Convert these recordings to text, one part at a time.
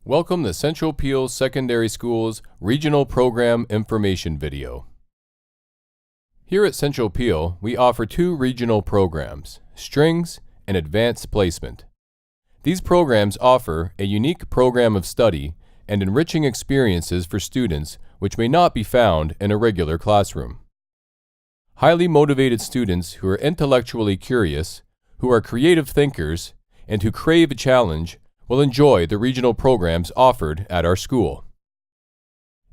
Welcome to Central Peel Secondary School's Regional Program Information video. Here at Central Peel, we offer two regional programs, Strings and Advanced Placement. These programs offer a unique program of study and enriching experiences for students which may not be found in a regular classroom. Highly motivated students who are intellectually curious, who are creative thinkers, and who crave a challenge will enjoy the regional programs offered at our school.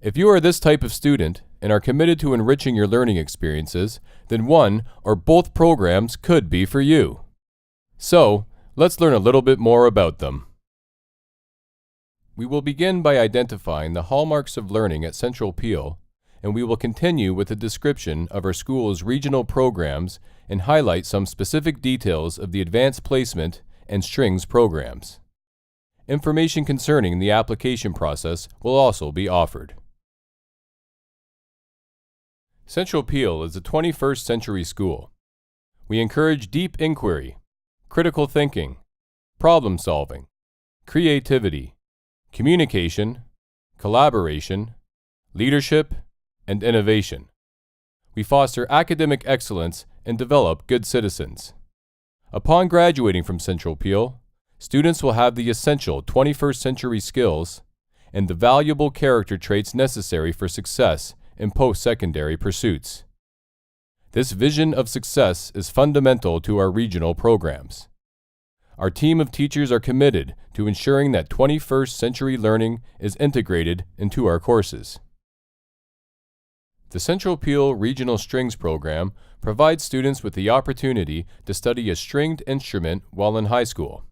If you are this type of student and are committed to enriching your learning experiences, then one or both programs could be for you. So, let's learn a little bit more about them. We will begin by identifying the hallmarks of learning at Central Peel, and we will continue with a description of our school's regional programs and highlight some specific details of the Advanced Placement and Strings programs. Information concerning the application process will also be offered. Central Peel is a 21st century school. We encourage deep inquiry, critical thinking, problem solving, creativity, communication, collaboration, leadership, and innovation. We foster academic excellence and develop good citizens. Upon graduating from Central Peel, students will have the essential 21st century skills and the valuable character traits necessary for success in post-secondary pursuits. This vision of success is fundamental to our regional programs. Our team of teachers are committed to ensuring that 21st century learning is integrated into our courses. The Central Peel Regional Strings Program provides students with the opportunity to study a stringed instrument while in high school.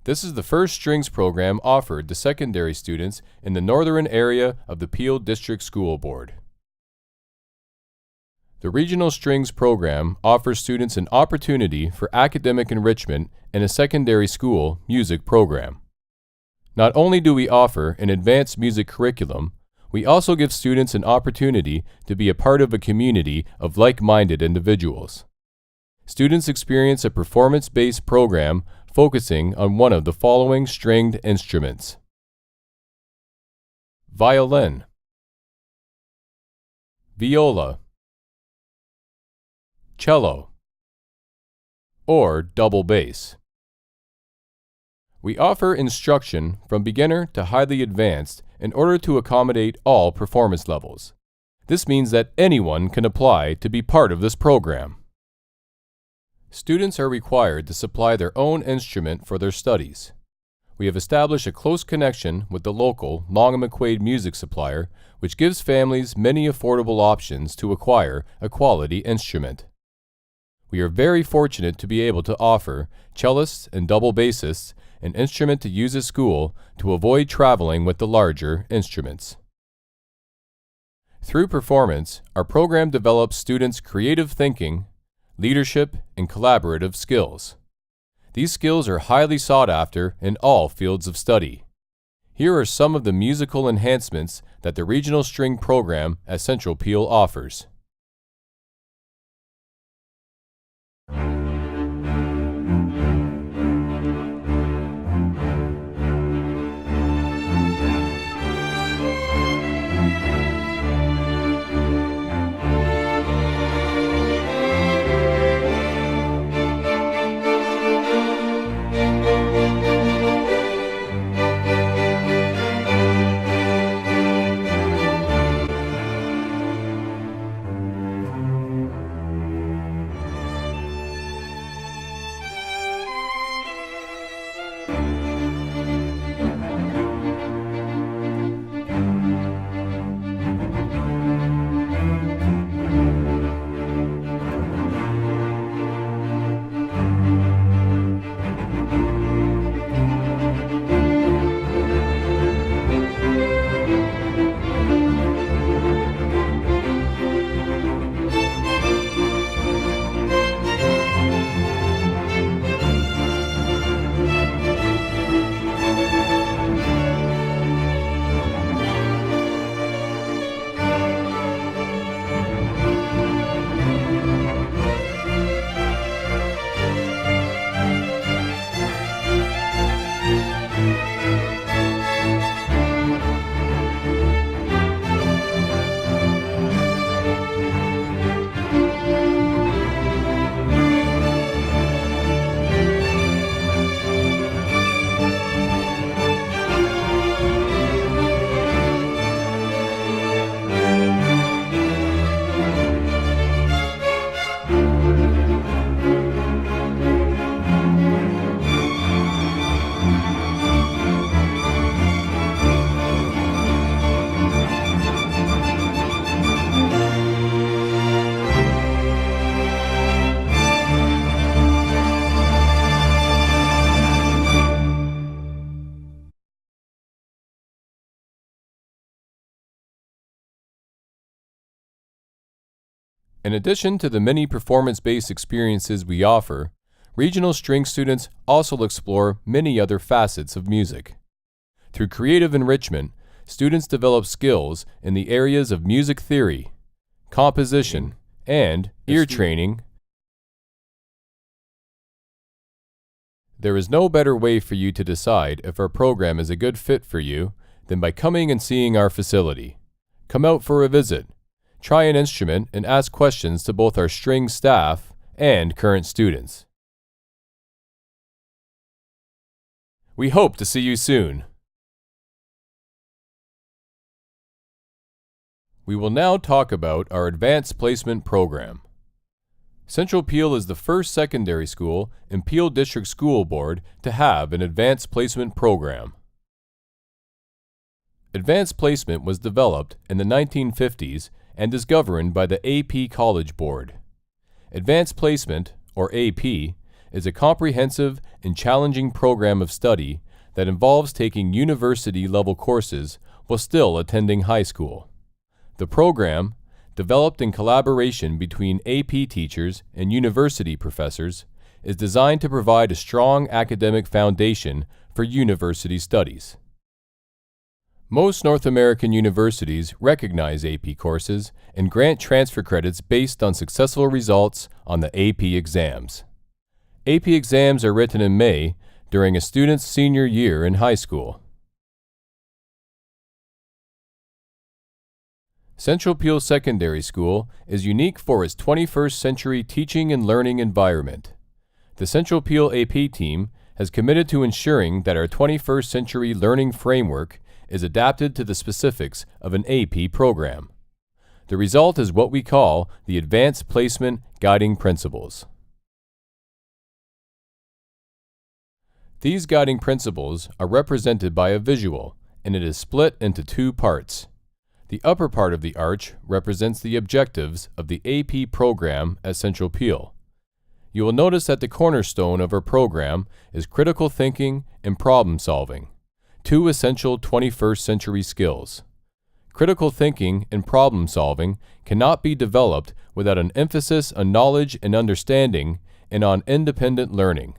This is the first strings program offered to secondary students in the northern area of the Peel District School Board. The Regional Strings program offers students an opportunity for academic enrichment in a secondary school music program. Not only do we offer an advanced music curriculum, we also give students an opportunity to be a part of a community of like-minded individuals. Students experience a performance-based program focusing on one of the following stringed instruments: violin, viola, cello, or double bass. We offer instruction from beginner to highly advanced in order to accommodate all performance levels. This means that anyone can apply to be part of this program. Students are required to supply their own instrument for their studies. We have established a close connection with the local Long & McQuaid music supplier, which gives families many affordable options to acquire a quality instrument. We are very fortunate to be able to offer cellists and double bassists an instrument to use at school to avoid traveling with the larger instruments. Through performance, our program develops students' creative thinking, leadership, and collaborative skills. These skills are highly sought after in all fields of study. Here are some of the musical enhancements that the Regional String program at Central Peel offers. In addition to the many performance-based experiences we offer, regional string students also explore many other facets of music. Through creative enrichment, students develop skills in the areas of music theory, composition, and ear training. There is no better way for you to decide if our program is a good fit for you than by coming and seeing our facility. Come out for a visit, try an instrument, and ask questions to both our string staff and current students. We hope to see you soon. We will now talk about our Advanced Placement Program. Central Peel is the first secondary school in Peel District School Board to have an Advanced Placement Program. Advanced Placement was developed in the 1950s and is governed by the AP College Board. Advanced Placement, or AP, is a comprehensive and challenging program of study that involves taking university-level courses while still attending high school. The program, developed in collaboration between AP teachers and university professors, is designed to provide a strong academic foundation for university studies. Most North American universities recognize AP courses and grant transfer credits based on successful results on the AP exams. AP exams are written in May during a student's senior year in high school. Central Peel Secondary School is unique for its 21st century teaching and learning environment. The Central Peel AP team has committed to ensuring that our 21st century learning framework is adapted to the specifics of an AP program. The result is what we call the Advanced Placement Guiding Principles. These guiding principles are represented by a visual, and it is split into two parts. The upper part of the arch represents the objectives of the AP program at Central Peel. You will notice that the cornerstone of our program is critical thinking and problem solving, two essential 21st century skills. Critical thinking and problem solving cannot be developed without an emphasis on knowledge and understanding and on independent learning.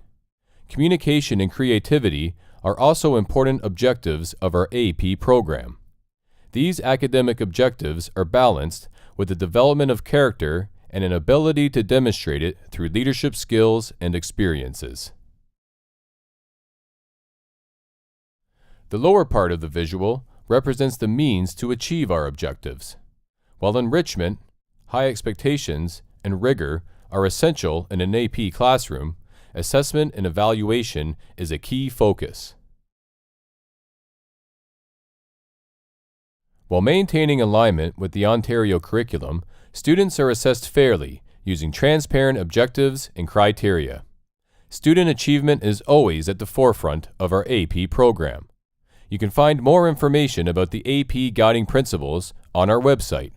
Communication and creativity are also important objectives of our AP program. These academic objectives are balanced with the development of character and an ability to demonstrate it through leadership skills and experiences. The lower part of the visual represents the means to achieve our objectives. While enrichment, high expectations, and rigor are essential in an AP classroom, assessment and evaluation is a key focus. While maintaining alignment with the Ontario curriculum, students are assessed fairly using transparent objectives and criteria. Student achievement is always at the forefront of our AP program. You can find more information about the AP guiding principles on our website.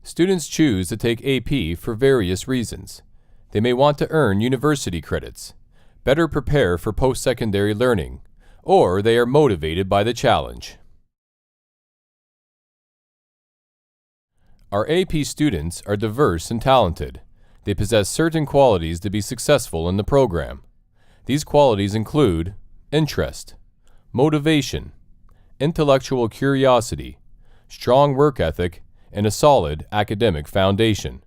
Students choose to take AP for various reasons. They may want to earn university credits, better prepare for post-secondary learning, or they are motivated by the challenge. Our AP students are diverse and talented. They possess certain qualities to be successful in the program. These qualities include interest, motivation, intellectual curiosity, strong work ethic, and a solid academic foundation.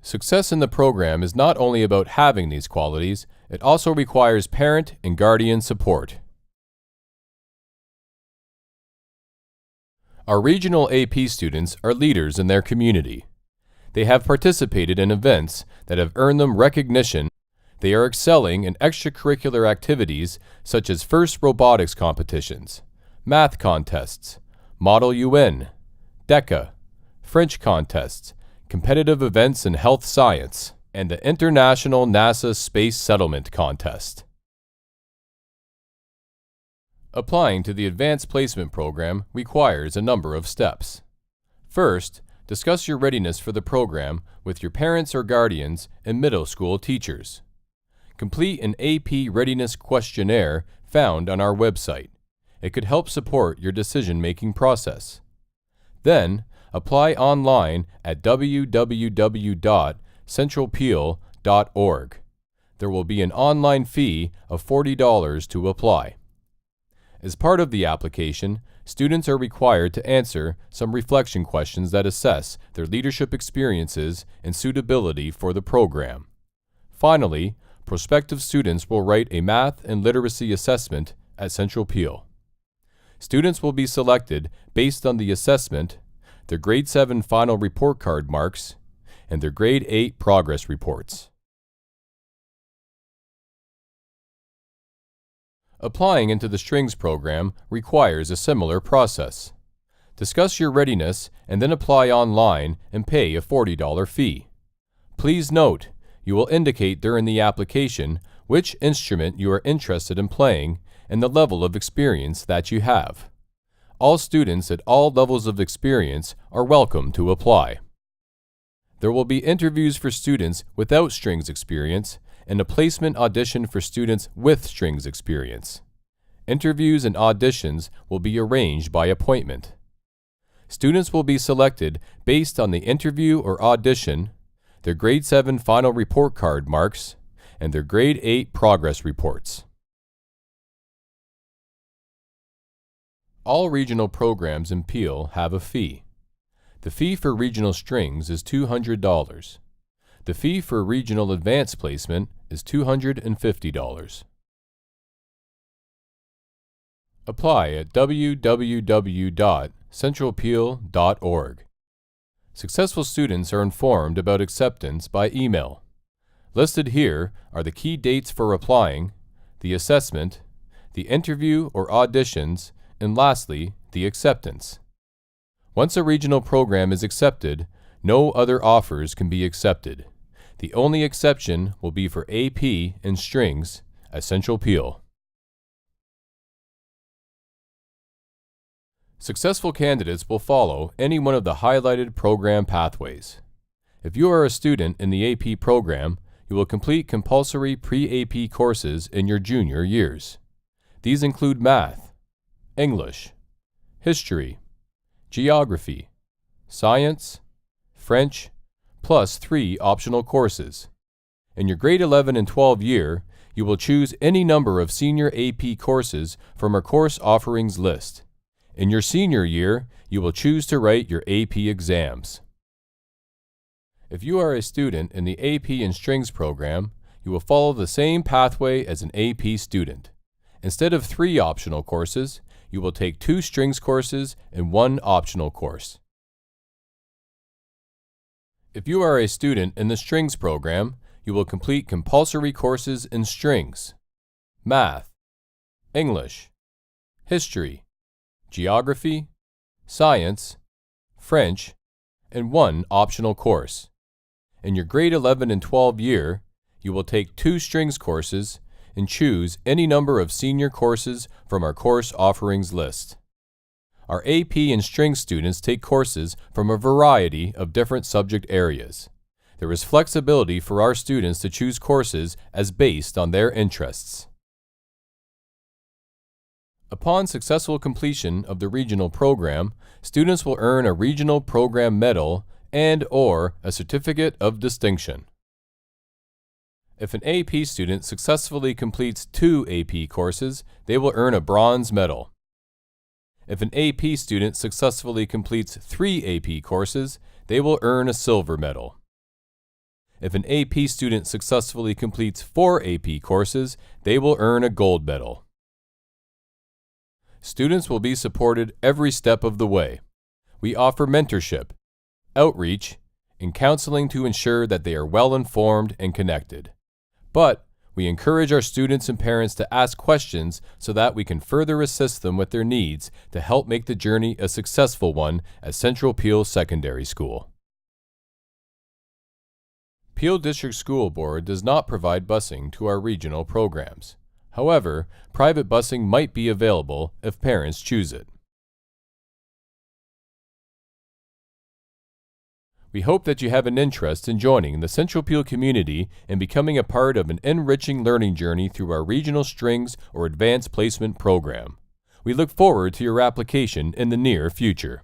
Success in the program is not only about having these qualities, it also requires parent and guardian support. Our regional AP students are leaders in their community. They have participated in events that have earned them recognition. They are excelling in extracurricular activities such as FIRST robotics competitions, math contests, Model UN, DECA, French contests, competitive events in health science, and the International NASA Space Settlement Contest. Applying to the Advanced Placement Program requires a number of steps. First, discuss your readiness for the program with your parents or guardians and middle school teachers. Complete an AP Readiness Questionnaire found on our website. It could help support your decision-making process. Then, apply online at www.centralpeel.org. There will be an online fee of $40 to apply. As part of the application, students are required to answer some reflection questions that assess their leadership experiences and suitability for the program. Finally, prospective students will write a math and literacy assessment at Central Peel. Students will be selected based on the assessment, their Grade 7 final report card marks, and their Grade 8 progress reports. Applying into the Strings program requires a similar process. Discuss your readiness and then apply online and pay a $40 fee. Please note, you will indicate during the application which instrument you are interested in playing and the level of experience that you have. All students at all levels of experience are welcome to apply. There will be interviews for students without strings experience and a placement audition for students with strings experience. Interviews and auditions will be arranged by appointment. Students will be selected based on the interview or audition, their Grade 7 final report card marks, and their Grade 8 progress reports. All regional programs in Peel have a fee. The fee for regional strings is $200. The fee for regional advanced placement is $250. Apply at www.centralpeel.org. Successful students are informed about acceptance by email. Listed here are the key dates for applying, the assessment, the interview or auditions, and lastly, the acceptance. Once a regional program is accepted, no other offers can be accepted. The only exception will be for AP and strings at Central Peel. Successful candidates will follow any one of the highlighted program pathways. If you are a student in the AP program, you will complete compulsory pre-AP courses in your junior years. These include math, English, history, geography, science, French, plus 3 optional courses. In your grade 11 and 12 year, you will choose any number of senior AP courses from our course offerings list. In your senior year, you will choose to write your AP exams. If you are a student in the AP and Strings program, you will follow the same pathway as an AP student. Instead of 3 optional courses, you will take 2 strings courses and 1 optional course. If you are a student in the Strings program, you will complete compulsory courses in strings, math, English, history, geography, science, French, and 1 optional course. In your grade 11 and 12 year, you will take 2 strings courses and choose any number of senior courses from our course offerings list. Our AP and Strings students take courses from a variety of different subject areas. There is flexibility for our students to choose courses as based on their interests. Upon successful completion of the regional program, students will earn a regional program medal and/or a certificate of distinction. If an AP student successfully completes 2 AP courses, they will earn a bronze medal. If an AP student successfully completes 3 AP courses, they will earn a silver medal. If an AP student successfully completes 4 AP courses, they will earn a gold medal. Students will be supported every step of the way. We offer mentorship, outreach, and counseling to ensure that they are well informed and connected. But we encourage our students and parents to ask questions so that we can further assist them with their needs to help make the journey a successful one at Central Peel Secondary School. Peel District School Board does not provide busing to our regional programs. However, private busing might be available if parents choose it. We hope that you have an interest in joining the Central Peel community and becoming a part of an enriching learning journey through our regional strings or advanced placement program. We look forward to your application in the near future.